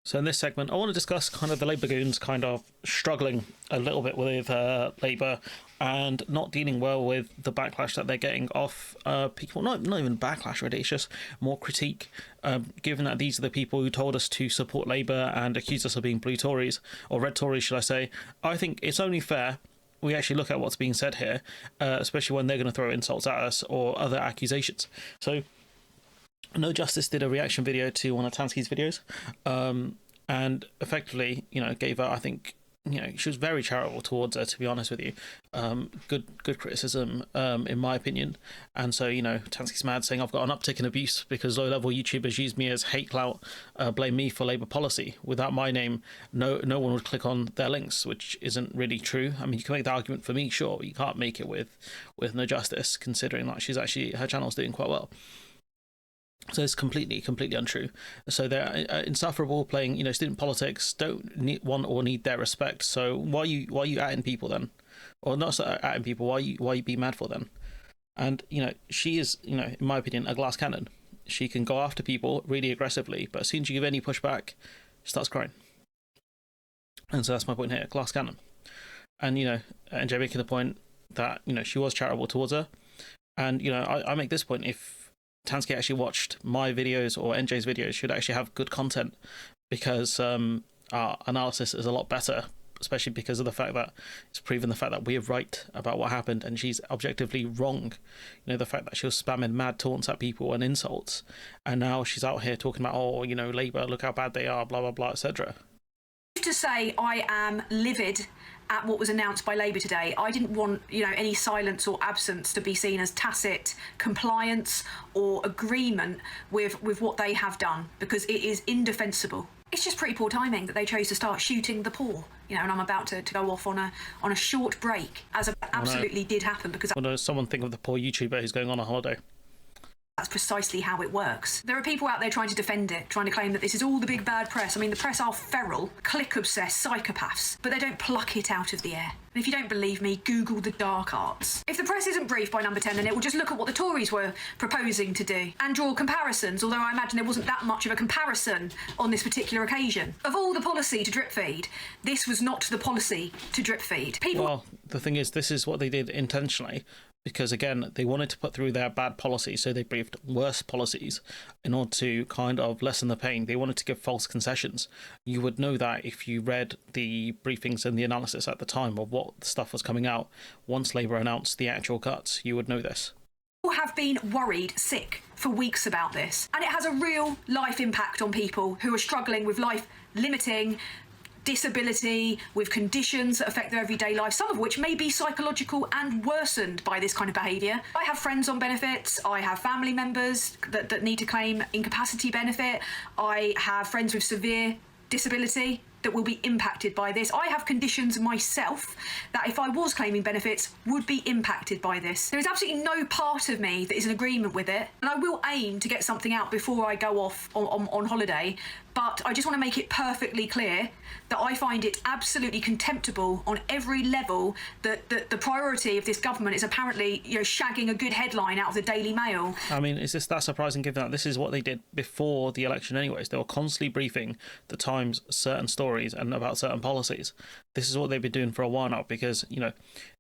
So in this segment, I want to discuss kind of the Labour goons kind of struggling a little bit with Labour and not dealing well with the backlash that they're getting off people. Not even backlash, really. It's just more critique, given that these are the people who told us to support Labour and accused us of being blue Tories, or red Tories, should I say. I think it's only fair we actually look at what's being said here, especially when they're going to throw insults at us or other accusations. So No Justice did a reaction video to one of Tansky's videos, and effectively, gave her, I think, she was very charitable towards her, to be honest with you. Good criticism, in my opinion. And so, Tansky's mad, saying I've got an uptick in abuse because low-level YouTubers use me as hate clout, blame me for Labour policy. Without my name, no one would click on their links, which isn't really true. I mean, you can make the argument for me, sure, but you can't make it with No Justice, considering that her channel's doing quite well. So it's completely untrue. So they're insufferable, playing student politics, don't want or need their respect. So why are you atting people then, or not atting people? Why you be mad for then? And she is in my opinion a glass cannon. She can go after people really aggressively, but as soon as you give any pushback, she starts crying. And so that's my point here, glass cannon. And NJ making the point that she was charitable towards her, and I make this point: if Tansky actually watched my videos or NJ's videos, should actually have good content, because our analysis is a lot better, especially because of the fact that it's proven the fact that we're right about what happened and she's objectively wrong. The fact that she was spamming mad taunts at people and insults, and now she's out here talking about, Labour, look how bad they are, blah blah blah, etc. To say I am livid at what was announced by Labour today. I didn't want, any silence or absence to be seen as tacit compliance or agreement with what they have done, because it is indefensible. It's just pretty poor timing that they chose to start shooting the poor, and I'm about to go off on a short break, as absolutely did happen, because someone think of the poor YouTuber who's going on a holiday. That's precisely how it works. There are people out there trying to defend it, trying to claim that this is all the big bad press. I mean, the press are feral, click-obsessed psychopaths, but they don't pluck it out of the air. And if you don't believe me, Google the dark arts. If the press isn't briefed by Number 10, then it will just look at what the Tories were proposing to do and draw comparisons, although I imagine there wasn't that much of a comparison on this particular occasion. Of all the policy to drip feed, this was not the policy to drip feed. Well, the thing is, this is what they did intentionally, because again, they wanted to put through their bad policy, so they briefed worse policies in order to kind of lessen the pain. They wanted to give false concessions. You would know that if you read the briefings and the analysis at the time of what stuff was coming out. Once Labour announced the actual cuts, you would know this. People have been worried sick for weeks about this, and it has a real life impact on people who are struggling with life limiting disability, with conditions that affect their everyday life, some of which may be psychological and worsened by this kind of behaviour. I have friends on benefits, I have family members that need to claim incapacity benefit, I have friends with severe disability that will be impacted by this. I have conditions myself that, if I was claiming benefits, would be impacted by this. There is absolutely no part of me that is in agreement with it, and I will aim to get something out before I go off on holiday, but I just want to make it perfectly clear that I find it absolutely contemptible on every level that the priority of this government is apparently shagging a good headline out of the Daily Mail. I mean, is this that surprising, given that this is what they did before the election anyways? They were constantly briefing the Times certain stories and about certain policies. This is what they've been doing for a while now, because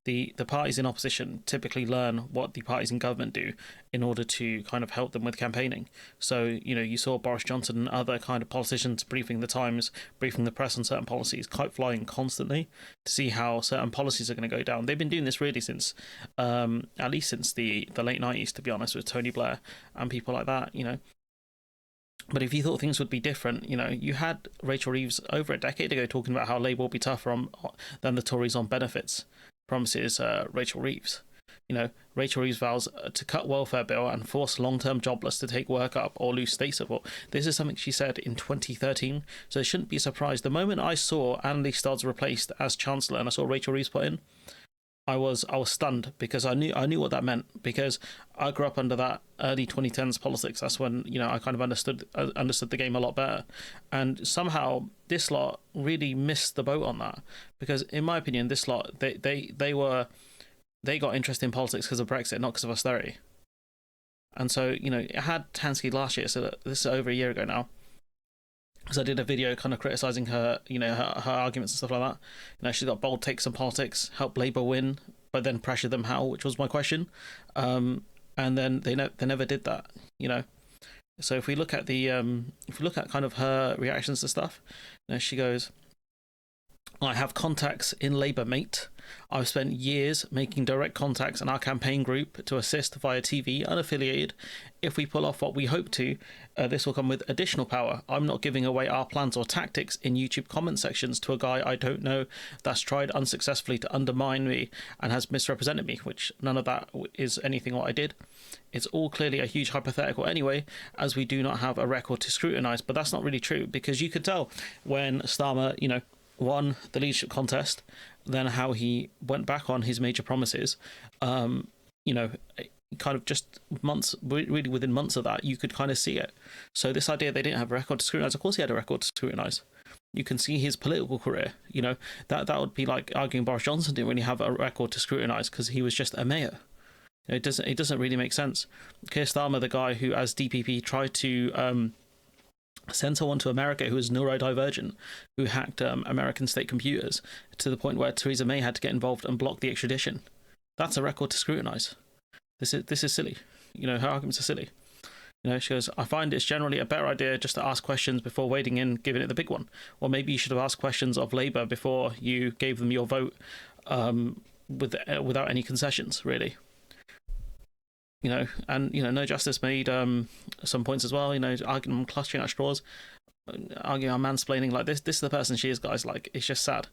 the parties in opposition typically learn what the parties in government do in order to kind of help them with campaigning. So you saw Boris Johnson and other kind of politicians briefing the Times, briefing the press on certain policies, kite flying constantly to see how certain policies are going to go down. They've been doing this really since at least since the late 90s, to be honest, with Tony Blair and people like that. But if you thought things would be different, you had Rachel Reeves over a decade ago talking about how Labour will be tougher than the Tories on benefits. Promises Rachel Reeves. Rachel Reeves vows to cut welfare bill and force long-term jobless to take work up or lose state support. This is something she said in 2013, so it shouldn't be surprised. The moment I saw Annalise Dodds replaced as Chancellor and I saw Rachel Reeves put in, I was stunned, because I knew what that meant, because I grew up under that early 2010s politics. That's when I kind of understood the game a lot better, and somehow this lot really missed the boat on that, because in my opinion this lot they got interested in politics because of Brexit, not because of austerity. And so it had Tansky last year, so this is over a year ago now, because I did a video kind of criticizing her, her arguments and stuff like that. She's got bold takes on politics, help Labour win, but then pressure them how, which was my question. And then they never did that, So if we look at kind of her reactions to stuff, she goes, I have contacts in Labour, mate. I've spent years making direct contacts in our campaign group to assist via TV, unaffiliated. If we pull off what we hope to, this will come with additional power. I'm not giving away our plans or tactics in YouTube comment sections to a guy I don't know that's tried unsuccessfully to undermine me and has misrepresented me, which none of that is anything what I did. It's all clearly a huge hypothetical anyway, as we do not have a record to scrutinise. But that's not really true, because you could tell when Starmer, won the leadership contest, then how he went back on his major promises. Kind of just months, really within months of that, you could kind of see it. So this idea they didn't have a record to scrutinise, of course he had a record to scrutinise. You can see his political career, that would be like arguing Boris Johnson didn't really have a record to scrutinise because he was just a mayor. It doesn't really make sense. Keir Starmer, the guy who, as DPP, tried to send someone to America who was neurodivergent, who hacked American state computers to the point where Theresa May had to get involved and block the extradition. That's a record to scrutinise. This is silly. Her arguments are silly. She goes, I find it's generally a better idea just to ask questions before wading in, giving it the big one. Or maybe you should have asked questions of Labour before you gave them your vote without any concessions, really. No Justice made some points as well, arguing I'm clutching at straws, arguing I'm mansplaining, like this is the person she is, guys, like, it's just sad.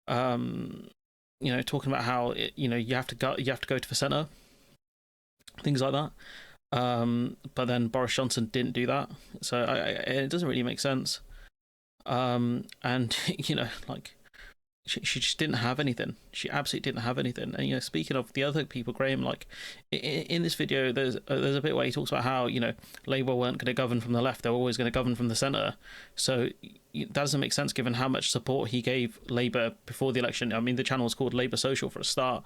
Talking about how you have to go to the centre, things like that. But then Boris Johnson didn't do that, so it doesn't really make sense. And she just didn't have anything. She absolutely didn't have anything. And speaking of the other people, Graham, like in this video, there's a bit where he talks about how Labour weren't going to govern from the left; they were always going to govern from the centre. So that doesn't make sense given how much support he gave Labour before the election. I mean, the channel was called Labour Social for a start.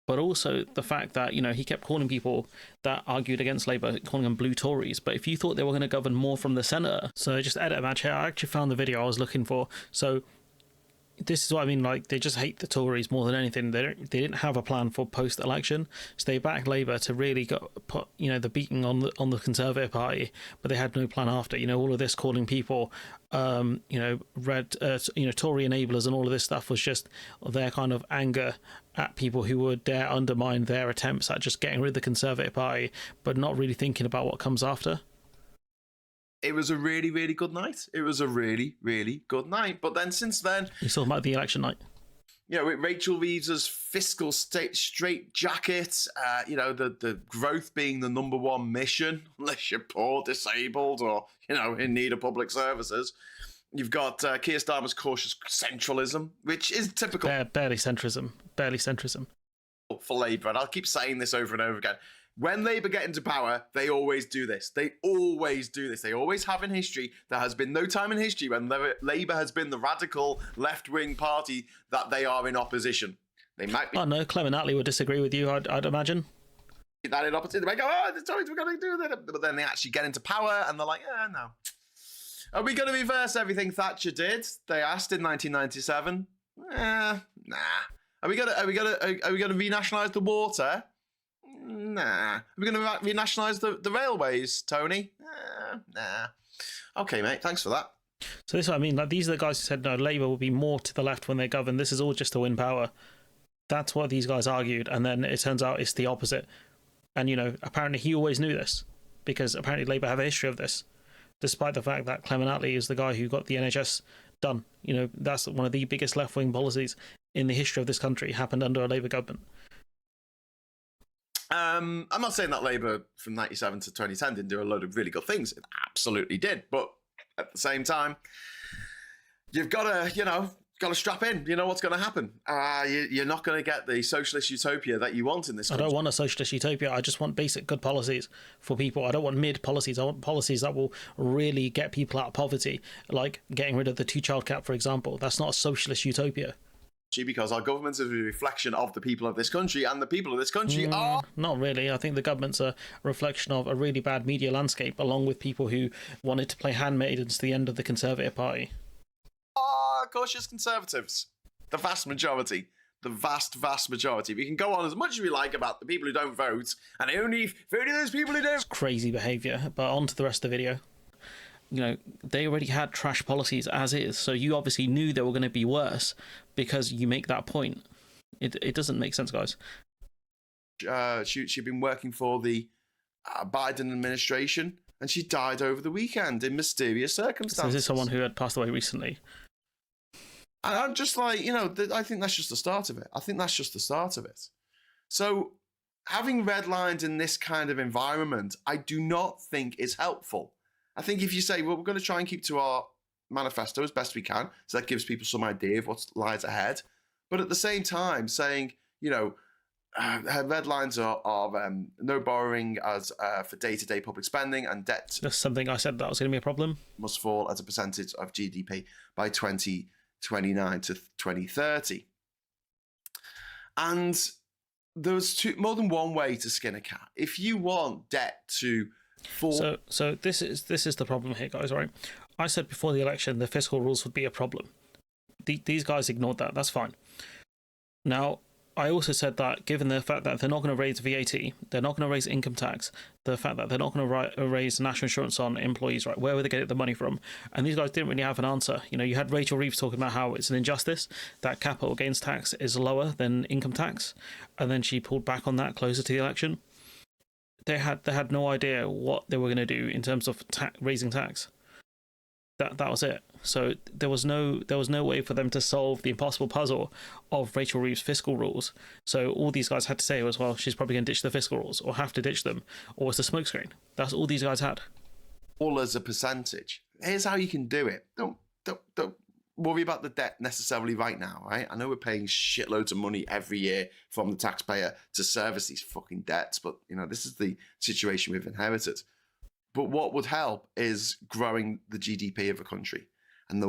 But also the fact that, he kept calling people that argued against Labour, calling them blue Tories. But if you thought they were going to govern more from the centre, so just edit a match here. I actually found the video I was looking for. So this is what I mean, like, they just hate the Tories more than anything. They didn't have a plan for post-election, so they backed Labour to really put the beating on the Conservative Party, but they had no plan after. All of this calling people Tory enablers and all of this stuff was just their kind of anger at people who would dare undermine their attempts at just getting rid of the Conservative Party, but not really thinking about what comes after. It was a really, really good night. It was a really, really good night. But then since then... You talking about the election night? With Rachel Reeves's fiscal straight jacket, the growth being the number one mission, unless you're poor, disabled, or, in need of public services. You've got Keir Starmer's cautious centralism, which is typical. Barely centrism. For Labour, and I'll keep saying this over and over again. When Labour get into power, they always do this. They always have in history. There has been no time in history when Labour has been the radical left-wing party that they are in opposition. They might be... Oh, no, Clement Attlee would disagree with you, I'd imagine. That in opposition. They might go, the Tories, we're going to do that. But then they actually get into power and they're like, no. Are we going to reverse everything Thatcher did? They asked in 1997. Nah. Are we going to renationalise the water? Nah. We're going to renationalise the railways, Tony? Nah. Okay, mate, thanks for that. So this is what I mean. Like, these are the guys who said, no, Labour will be more to the left when they govern. This is all just to win power. That's what these guys argued. And then it turns out it's the opposite. And, apparently he always knew this, because apparently Labour have a history of this, despite the fact that Clement Attlee is the guy who got the NHS done. That's one of the biggest left-wing policies in the history of this country, happened under a Labour government. I'm not saying that Labour from 97 to 2010 didn't do a load of really good things. It absolutely did. But at the same time, you've got to strap in. You know what's going to happen. You're not going to get the socialist utopia that you want in this country. I don't want a socialist utopia. I just want basic good policies for people. I don't want mid policies. I want policies that will really get people out of poverty, like getting rid of the two-child cap, for example. That's not a socialist utopia. because our government is a reflection of the people of this country, and the people of this country are... Not really. I think the government's a reflection of a really bad media landscape, along with people who wanted to play handmaidens to the end of the Conservative Party. Cautious conservatives. The vast majority. The vast majority. We can go on as much as we like about the people who don't vote, and only those people who don't... It's crazy behaviour, but on to the rest of the video. You know, they already had trash policies as is, so you obviously knew they were going to be worse because you make that point. It doesn't make sense, guys. She'd been working for the Biden administration, and she died over the weekend in mysterious circumstances. So this is someone who had passed away recently. And I'm just like, you know, I think that's just the start of it. So having red lines in this kind of environment, I do not think is helpful. I think if you say, well, we're going to try and keep to our manifesto as best we can, so that gives people some idea of what lies ahead. But at the same time, saying, you know, her red lines are no borrowing as for day-to-day public spending, and debt. That's something I said that was going to be a problem. Must fall as a percentage of GDP by 2029 to 2030. And there's more than one way to skin a cat. If you want debt to fall... So this is the problem here, guys, right? I said before the election the fiscal rules would be a problem. These guys ignored that. That's fine. Now, I also said that given the fact that they're not going to raise VAT, they're not going to raise income tax, the fact that they're not going to raise national insurance on employees, right? Where would they get the money from? And these guys didn't really have an answer. You know, you had Rachel Reeves talking about how it's an injustice that capital gains tax is lower than income tax, and then she pulled back on that closer to the election. They had no idea what they were going to do in terms of raising tax. That was it. So there was no way for them to solve the impossible puzzle of Rachel Reeves' fiscal rules. So all these guys had to say was, well, she's probably going to ditch the fiscal rules, or have to ditch them, or it's a smokescreen. That's all these guys had. All as a percentage. Here's how you can do it. Don't worry about the debt necessarily right now, right? I know we're paying shitloads of money every year from the taxpayer to service these fucking debts, but you know, this is the situation we've inherited. But what would help is growing the GDP of a country. And the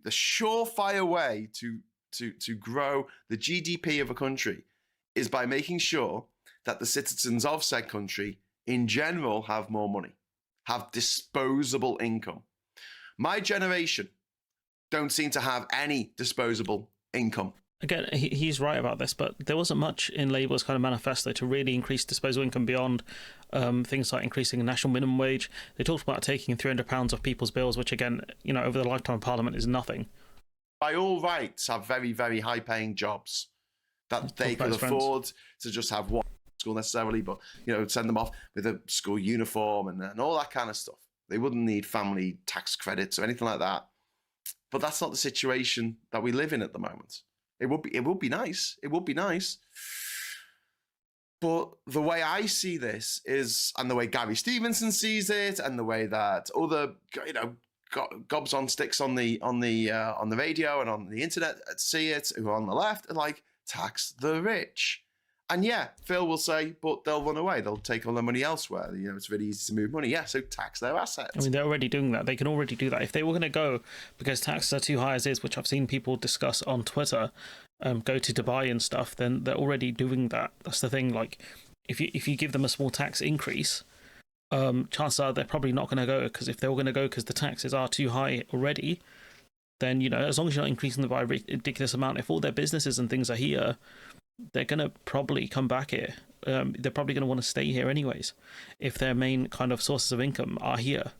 surefire way to grow the GDP of a country is by making sure that the citizens of said country in general have more money, have disposable income. My generation don't seem to have any disposable income. Again, he's right about this, but there wasn't much in Labour's kind of manifesto to really increase disposable income beyond things like increasing the national minimum wage. They talked about taking £300 off people's bills, which again, you know, over the lifetime of Parliament is nothing. By all rights, have very, very high-paying jobs that they could afford to just have one school necessarily, but you know, send them off with a school uniform and all that kind of stuff. They wouldn't need family tax credits or anything like that. But that's not the situation that we live in at the moment. It would be nice. It would be nice. But the way I see this is, and the way Gary Stevenson sees it, and the way that other, you know, gobs on sticks on the radio and on the internet see it, who are on the left, are like, tax the rich. And yeah, Phil will say, but they'll run away. They'll take all their money elsewhere. You know, it's really easy to move money. Yeah, so tax their assets. I mean, they're already doing that. They can already do that. If they were going to go, because taxes are too high as is, which I've seen people discuss on Twitter, go to Dubai and stuff, then they're already doing that. That's the thing. Like, if you give them a small tax increase, chances are they're probably not going to go, because if they were going to go because the taxes are too high already, then, you know, as long as you're not increasing them by a ridiculous amount, if all their businesses and things are here, they're going to probably come back here. They're probably going to want to stay here anyways, if their main kind of sources of income are here.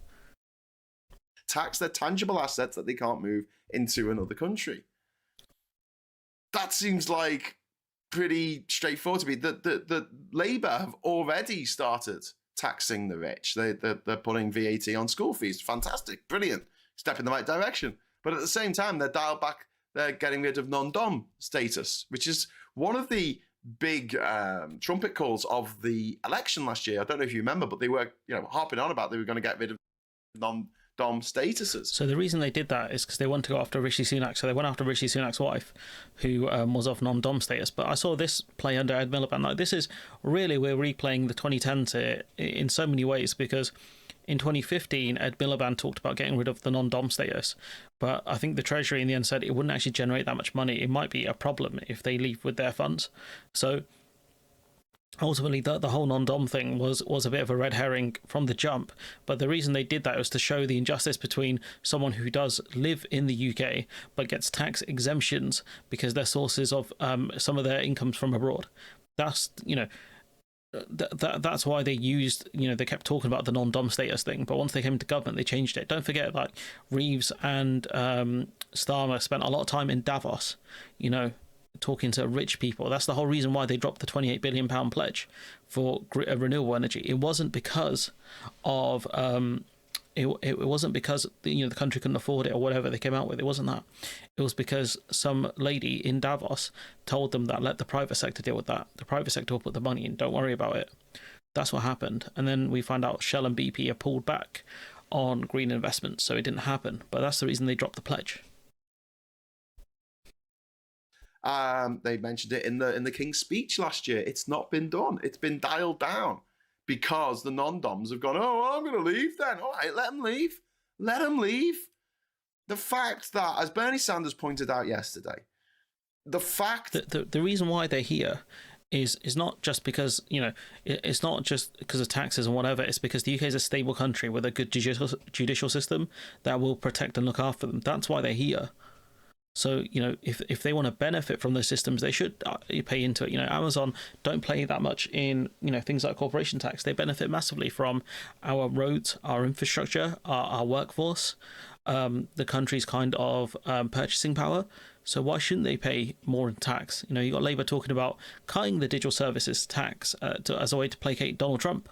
Tax their tangible assets that they can't move into another country. That seems like pretty straightforward to me. The Labour have already started taxing the rich. They're putting VAT on school fees. Fantastic, brilliant, step in the right direction. But at the same time, they're getting rid of non-dom status, which is one of the big trumpet calls of the election last year. I don't know if you remember, but they were, you know, harping on about they were going to get rid of non-dom statuses. So the reason they did that is because they wanted to go after Rishi Sunak. So they went after Rishi Sunak's wife, who was of non-dom status. But I saw this play under Ed Miliband. Like, this is really, we're replaying the 2010s in so many ways, because in 2015, Ed Miliband talked about getting rid of the non-dom status, but I think the Treasury in the end said it wouldn't actually generate that much money. It might be a problem if they leave with their funds. So ultimately, the whole non-dom thing was a bit of a red herring from the jump. But the reason they did that was to show the injustice between someone who does live in the UK but gets tax exemptions because their sources of some of their incomes from abroad. That's, that's why they used, they kept talking about the non-dom status thing, but once they came into government they changed it. Don't forget, like, Reeves and Starmer spent a lot of time in Davos, talking to rich people. That's the whole reason why they dropped the £28 billion pledge for renewable energy. It wasn't because of it wasn't because the country couldn't afford it or whatever they came out with. It wasn't that. It was because some lady in Davos told them that let the private sector deal with that. The private sector will put the money in. Don't worry about it. That's what happened. And then we find out Shell and BP are pulled back on green investments, so it didn't happen. But that's the reason they dropped the pledge. They mentioned it in the King's speech last year. It's not been done. It's been dialed down because the non-doms have gone, oh, I'm going to leave then. All right, let them leave. Let them leave. The fact that, as Bernie Sanders pointed out yesterday, the fact... The reason why they're here is not just because, it's not just because of taxes and whatever. It's because the UK is a stable country with a good judicial system that will protect and look after them. That's why they're here. So, if they want to benefit from those systems, they should pay into it. Amazon don't pay that much in, things like corporation tax. They benefit massively from our roads, our infrastructure, our workforce, the country's kind of purchasing power. So why shouldn't they pay more in tax? You got Labour talking about cutting the digital services tax as a way to placate Donald Trump.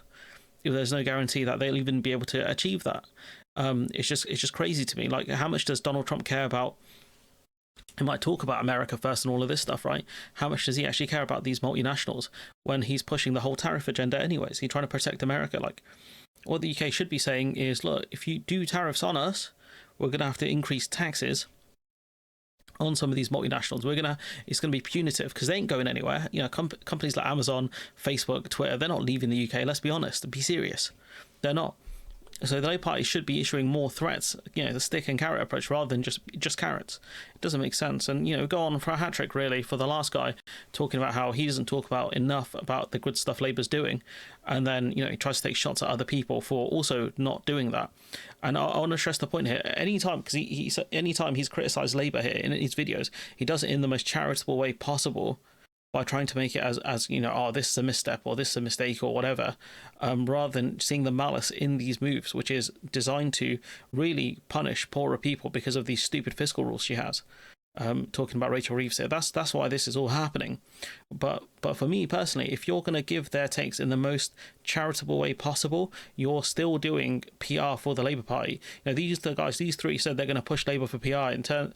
There's no guarantee that they'll even be able to achieve that. It's just crazy to me. Like, how much does Donald Trump care about? He might talk about America first and all of this stuff, right? How much does he actually care about these multinationals when he's pushing the whole tariff agenda anyways? He's trying to protect America. Like, what the UK should be saying is, look, if you do tariffs on us, we're going to have to increase taxes on some of these multinationals. It's going to be punitive because they ain't going anywhere. Companies like Amazon, Facebook, Twitter, they're not leaving the UK. Let's be honest. Be serious. They're not. So the Labour Party should be issuing more threats, the stick and carrot approach rather than just carrots. It doesn't make sense. And, go on for a hat trick, really, for the last guy, talking about how he doesn't talk about enough about the good stuff Labour's doing. And then, he tries to take shots at other people for also not doing that. And I want to stress the point here. Anytime, because anytime he's criticised Labour here in his videos, he does it in the most charitable way possible, by trying to make it as oh, this is a misstep or this is a mistake or whatever, rather than seeing the malice in these moves, which is designed to really punish poorer people because of these stupid fiscal rules she has. Talking about Rachel Reeves here, that's why this is all happening. But for me personally, if you're going to give their takes in the most charitable way possible, you're still doing PR for the Labour Party. These three said they're going to push Labour for PR. In turn,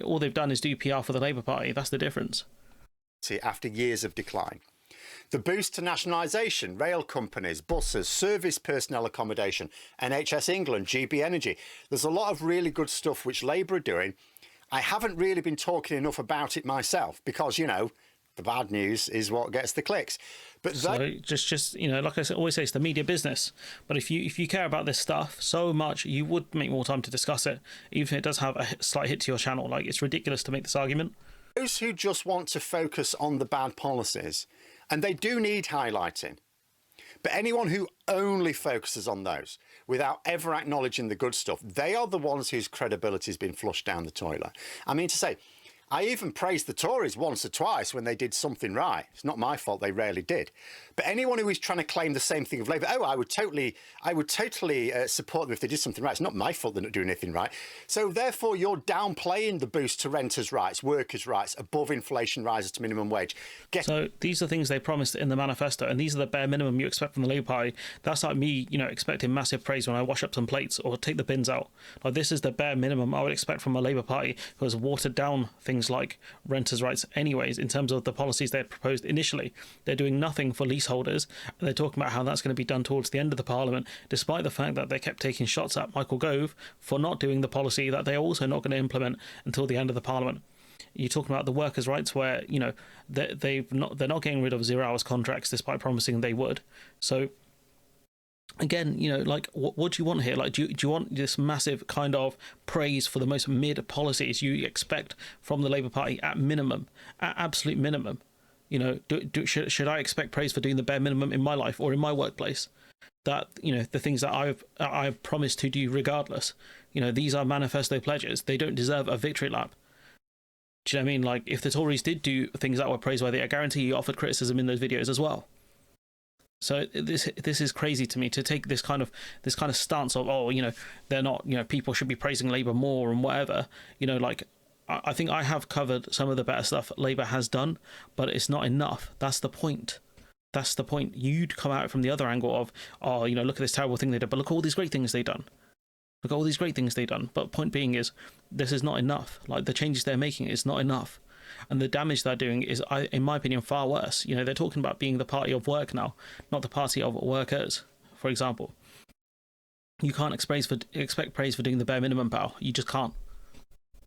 all they've done is do PR for the Labour Party. That's the difference. After years of decline. The boost to nationalisation, rail companies, buses, service personnel accommodation, NHS England, GB Energy. There's a lot of really good stuff which Labour are doing. I haven't really been talking enough about it myself because, the bad news is what gets the clicks. But so just like I always say, it's the media business. But if you care about this stuff so much, you would make more time to discuss it, even if it does have a slight hit to your channel. Like, it's ridiculous to make this argument. Those who just want to focus on the bad policies, and they do need highlighting, but anyone who only focuses on those without ever acknowledging the good stuff, they are the ones whose credibility has been flushed down the toilet. I mean, to say, I even praised the Tories once or twice when they did something right. It's not my fault, they rarely did. But anyone who is trying to claim the same thing of Labour, I would totally support them if they did something right. It's not my fault they're not doing anything right. So therefore, you're downplaying the boost to renters' rights, workers' rights, above inflation rises to minimum wage. So these are things they promised in the manifesto, and these are the bare minimum you expect from the Labour Party. That's like me, expecting massive praise when I wash up some plates or take the bins out. Like, this is the bare minimum I would expect from a Labour Party who has watered down things like renters' rights anyways in terms of the policies they had proposed initially. They're doing nothing for leaseholders, and they're talking about how that's going to be done towards the end of the Parliament, despite the fact that they kept taking shots at Michael Gove for not doing the policy that they're also not going to implement until the end of the Parliament. You're talking about the workers' rights where, they're not getting rid of 0 hours contracts despite promising they would. So again, like, what do you want here? Like, do you want this massive kind of praise for the most mid policies you expect from the Labour Party at minimum, at absolute minimum? Should I expect praise for doing the bare minimum in my life or in my workplace? That, the things that I've promised to do regardless. These are manifesto pledges. They don't deserve a victory lap. Do you know what I mean? Like, if the Tories did do things that were praiseworthy, I guarantee you offered criticism in those videos as well. So this is crazy to me, to take this kind of stance of, they're not, people should be praising Labour more and whatever. Like, I think I have covered some of the better stuff Labour has done, but it's not enough. That's the point. You'd come out from the other angle of, look at this terrible thing they did, but look at all these great things they've done. But point being is, this is not enough. Like, the changes they're making is not enough. And the damage they're doing is, in my opinion, far worse. They're talking about being the party of work now, not the party of workers, for example. You can't expect praise for doing the bare minimum, pal. You just can't.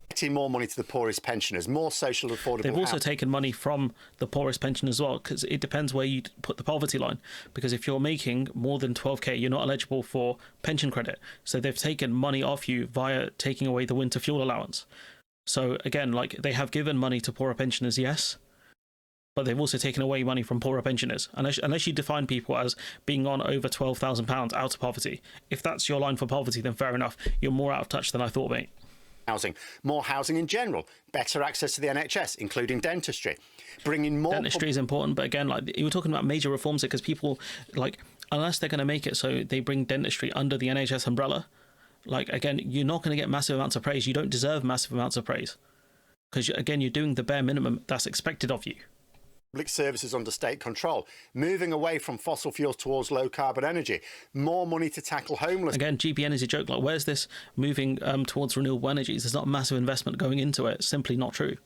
Getting more money to the poorest pensioners, more social affordable. They've also taken money from the poorest pensioners as well, because it depends where you put the poverty line. Because if you're making more than 12k, you're not eligible for pension credit. So they've taken money off you via taking away the winter fuel allowance. So again, like, they have given money to poorer pensioners, yes, but they've also taken away money from poorer pensioners. Unless you define people as being on over £12,000 out of poverty. If that's your line for poverty, then fair enough. You're more out of touch than I thought, mate. Housing, more housing in general, better access to the NHS, including dentistry, bringing more... Dentistry is important, but again, like, you were talking about major reforms here, because people, like, unless they're going to make it so they bring dentistry under the NHS umbrella, like, again, you're not going to get massive amounts of praise. You don't deserve massive amounts of praise, because, again, you're doing the bare minimum that's expected of you. Public services under state control, moving away from fossil fuels towards low carbon energy, more money to tackle homelessness. Again, GBN is a joke. Like, where's this moving towards renewable energies? There's not massive investment going into it. It's simply not true.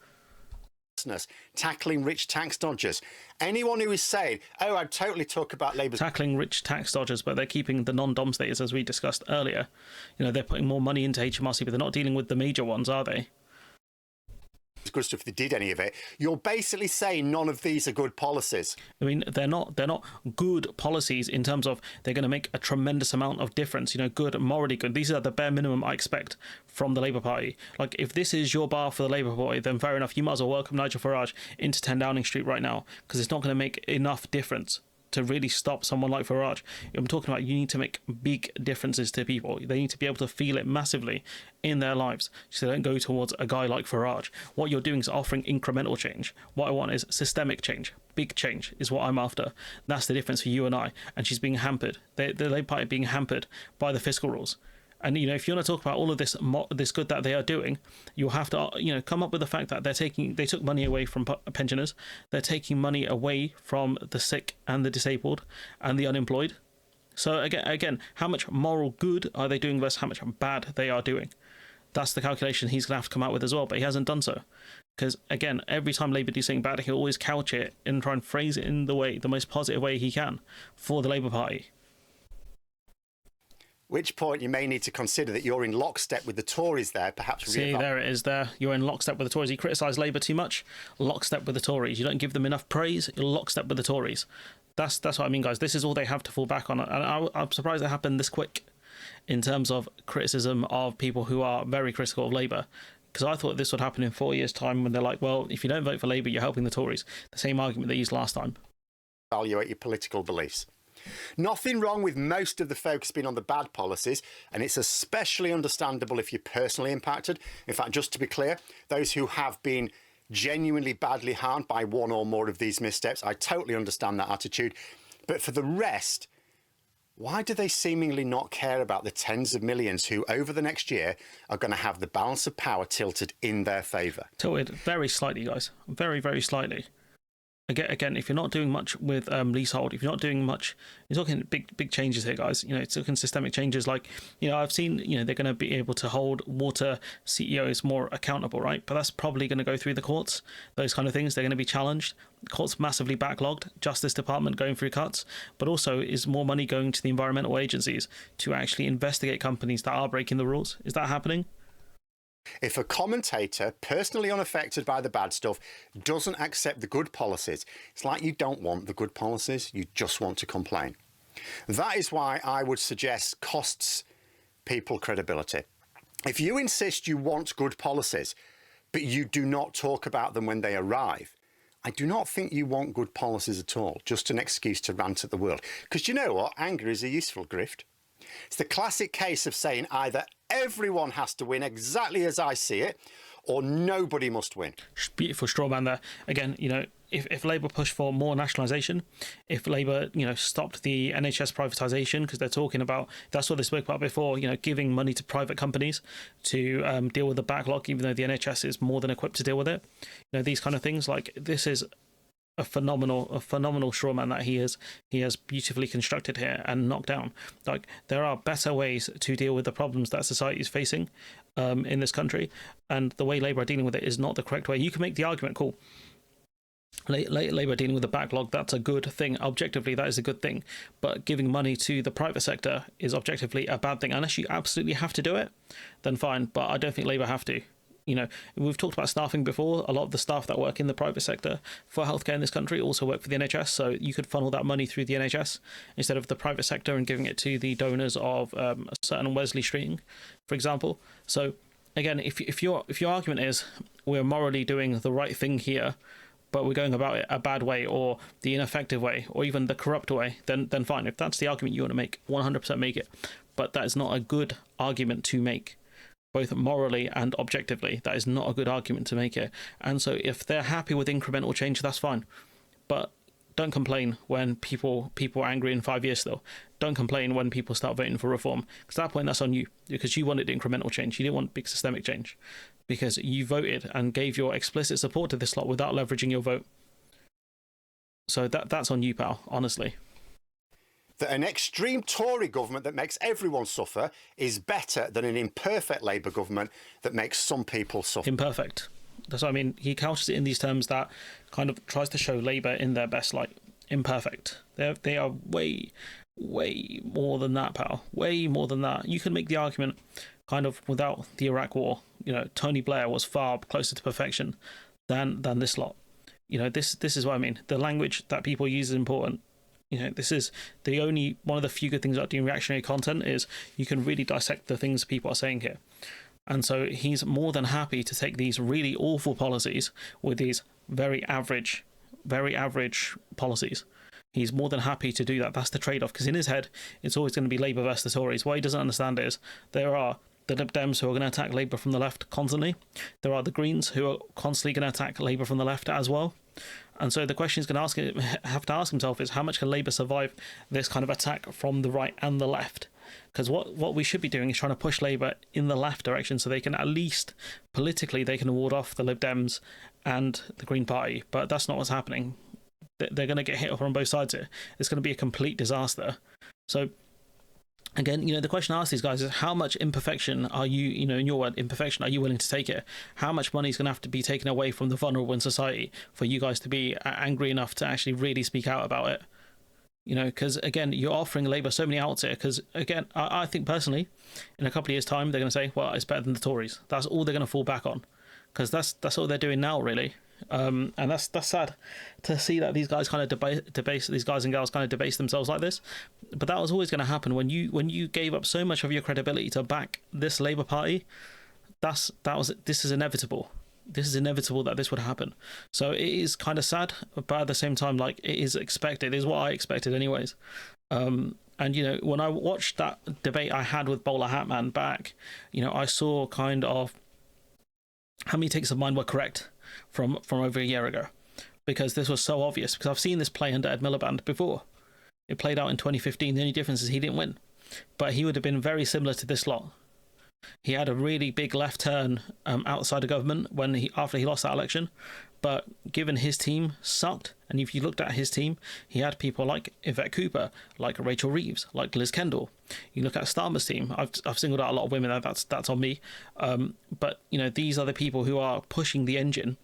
Tackling rich tax dodgers. Anyone who is saying, oh, I'd totally talk about Labour's... Tackling rich tax dodgers, but they're keeping the non-dom status, as we discussed earlier. They're putting more money into HMRC, but they're not dealing with the major ones, are they? Good stuff if they did any of it. You're basically saying none of these are good policies. I mean, they're not good policies in terms of they're going to make a tremendous amount of difference. Good, morally good. These are the bare minimum I expect from the Labour Party. Like, if this is your bar for the Labour Party, then fair enough. You might as well welcome Nigel Farage into 10 Downing Street right now, because it's not going to make enough difference to really stop someone like Farage. I'm talking about, you need to make big differences to people. They need to be able to feel it massively in their lives, so they don't go towards a guy like Farage. What you're doing is offering incremental change. What I want is systemic change. Big change is what I'm after. That's the difference for you and I. And she's being hampered. The Labour Party being hampered by the fiscal rules. And, if you want to talk about all of this good that they are doing, you'll have to, come up with the fact that they took money away from pensioners. They're taking money away from the sick and the disabled and the unemployed. So again, how much moral good are they doing versus how much bad they are doing? That's the calculation he's going to have to come out with as well, but he hasn't done so. Because, again, every time Labour do something bad, he'll always couch it and try and phrase it in the most positive way he can for the Labour Party. Which point you may need to consider that you're in lockstep with the Tories there, perhaps... See, there it is there. You're in lockstep with the Tories. You criticise Labour too much, lockstep with the Tories. You don't give them enough praise, you're lockstep with the Tories. That's what I mean, guys. This is all they have to fall back on. And I'm surprised it happened this quick in terms of criticism of people who are very critical of Labour. Because I thought this would happen in 4 years' time, when they're like, well, if you don't vote for Labour, you're helping the Tories. The same argument they used last time. Evaluate your political beliefs. Nothing wrong with most of the focus being on the bad policies, and it's especially understandable if you're personally impacted. In fact, just to be clear, those who have been genuinely badly harmed by one or more of these missteps, I totally understand that attitude. But for the rest, why do they seemingly not care about the tens of millions who, over the next year, are going to have the balance of power tilted in their favour? Tilted very slightly, guys. Very, very slightly. Again, if you're not doing much with leasehold, if you're not doing much, you're talking big changes here, guys. It's talking systemic changes. Like, I've seen, they're going to be able to hold water CEOs more accountable, right? But that's probably going to go through the courts. Those kind of things, they're going to be challenged. Courts massively backlogged. Justice Department going through cuts, but also is more money going to the environmental agencies to actually investigate companies that are breaking the rules. Is that happening? If a commentator, personally unaffected by the bad stuff, doesn't accept the good policies, it's like you don't want the good policies, you just want to complain. That is why I would suggest costs people credibility. If you insist you want good policies, but you do not talk about them when they arrive, I do not think you want good policies at all, just an excuse to rant at the world. Because you know what? Anger is a useful grift. It's the classic case of saying either everyone has to win exactly as I see it, or nobody must win. Beautiful straw man there. Again, if Labour pushed for more nationalisation, if Labour, stopped the NHS privatisation, because they're talking about, that's what they spoke about before, giving money to private companies to deal with the backlog, even though the NHS is more than equipped to deal with it. These kind of things, like, this is a phenomenal straw man that he has beautifully constructed here and knocked down. Like, there are better ways to deal with the problems that society is facing in this country, and the way Labour are dealing with it is not the correct way. You can make the argument, cool, Labour dealing with the backlog, that's a good thing. Objectively, that is a good thing. But giving money to the private sector is objectively a bad thing. Unless you absolutely have to do it, then fine. But I don't think Labour have to. We've talked about staffing before. A lot of the staff that work in the private sector for healthcare in this country also work for the NHS. So you could funnel that money through the NHS instead of the private sector and giving it to the donors of a certain Wesley Streeting, for example. So again, if your argument is we're morally doing the right thing here, but we're going about it a bad way, or the ineffective way, or even the corrupt way, then fine. If that's the argument you want to make, 100% make it. But that is not a good argument to make, both morally and objectively. That is not a good argument to make it. And so if they're happy with incremental change, that's fine. But don't complain when people are angry in 5 years still. Don't complain when people start voting for reform. Because at that point, that's on you. Because you wanted incremental change. You didn't want big systemic change. Because you voted and gave your explicit support to this lot without leveraging your vote. So that's on you, pal, honestly. That an extreme Tory government that makes everyone suffer is better than an imperfect Labour government that makes some people suffer. Imperfect. That's what I mean. He couches it in these terms that kind of tries to show Labour in their best light. Imperfect. They are way more than that, pal. Way more than that. You can make the argument kind of without the Iraq War. Tony Blair was far closer to perfection than this lot. This is what I mean. The language that people use is important. This is the only one of the few good things about doing reactionary content is you can really dissect the things people are saying here. And so he's more than happy to take these really awful policies with these very average policies. He's more than happy to do that. That's the trade-off, because in his head, it's always going to be Labour versus the Tories. What he doesn't understand is there are the Lib Dems who are going to attack Labour from the left constantly. There are the Greens who are constantly going to attack Labour from the left as well. And so the question he's going to have to ask himself is, how much can Labour survive this kind of attack from the right and the left? Because what we should be doing is trying to push Labour in the left direction so they can at least politically they can ward off the Lib Dems and the Green Party. But that's not what's happening. They're going to get hit from both sides here. It's going to be a complete disaster. So again, the question I ask these guys is, how much imperfection are you, in your word, imperfection, are you willing to take it? How much money is going to have to be taken away from the vulnerable in society for you guys to be angry enough to actually really speak out about it? Because again, you're offering Labour so many outs here. Because again, I think personally, in a couple of years' time, they're going to say, well, it's better than the Tories. That's all they're going to fall back on. Because that's all they're doing now, really. And that's sad to see that these guys kind of debase these guys and girls kind of debase themselves like this. But that was always going to happen when you gave up so much of your credibility to back this Labour Party. This is inevitable. This is inevitable that this would happen. So it is kind of sad, but at the same time, like, it is expected. It is what I expected anyways. And when I watched that debate I had with Bowler Hatman back, I saw kind of how many takes of mine were correct from over a year ago, because this was so obvious. Because I've seen this play under Ed Miliband before. It played out in 2015. The only difference is he didn't win, but he would have been very similar to this lot. He had a really big left turn outside of government after he lost that election, but given his team sucked, and if you looked at his team, he had people like Yvette Cooper, like Rachel Reeves, like Liz Kendall. You look at Starmer's team. I've singled out a lot of women. That's on me. But these are the people who are pushing the engine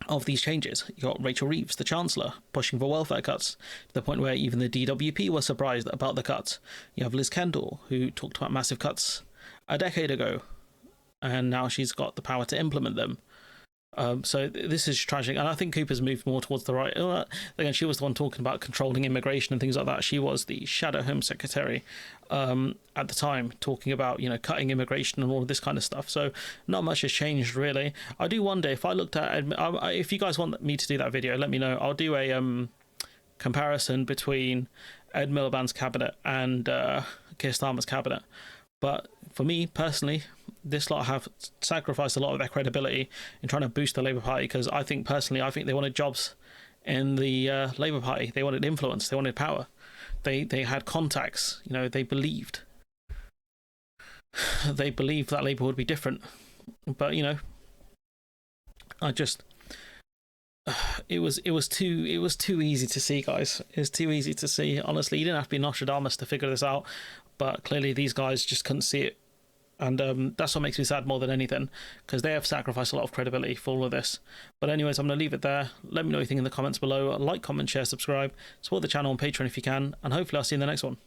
of these changes. You got Rachel Reeves, the Chancellor, pushing for welfare cuts to the point where even the DWP was surprised about the cuts. You have Liz Kendall, who talked about massive cuts a decade ago, and now she's got the power to implement them. So this is tragic, and I think Cooper's moved more towards the right. Again, she was the one talking about controlling immigration and things like that. She was the shadow Home Secretary at the time, talking about cutting immigration and all of this kind of stuff. So not much has changed really. I do wonder if I looked at if you guys want me to do that video, let me know. I'll do a comparison between Ed Miliband's cabinet and Keir Starmer's cabinet. But for me personally, this lot have sacrificed a lot of their credibility in trying to boost the Labour Party, because I think they wanted jobs in the Labour Party. They wanted influence. They wanted power. They had contacts. They believed that Labour would be different. But I just it was too easy to see, guys. It's too easy to see. Honestly, you didn't have to be Nostradamus to figure this out, but clearly these guys just couldn't see it. And that's what makes me sad more than anything, because they have sacrificed a lot of credibility for all of this. But anyways, I'm going to leave it there. Let me know what you think in the comments below. Like, comment, share, subscribe. Support the channel on Patreon if you can. And hopefully I'll see you in the next one.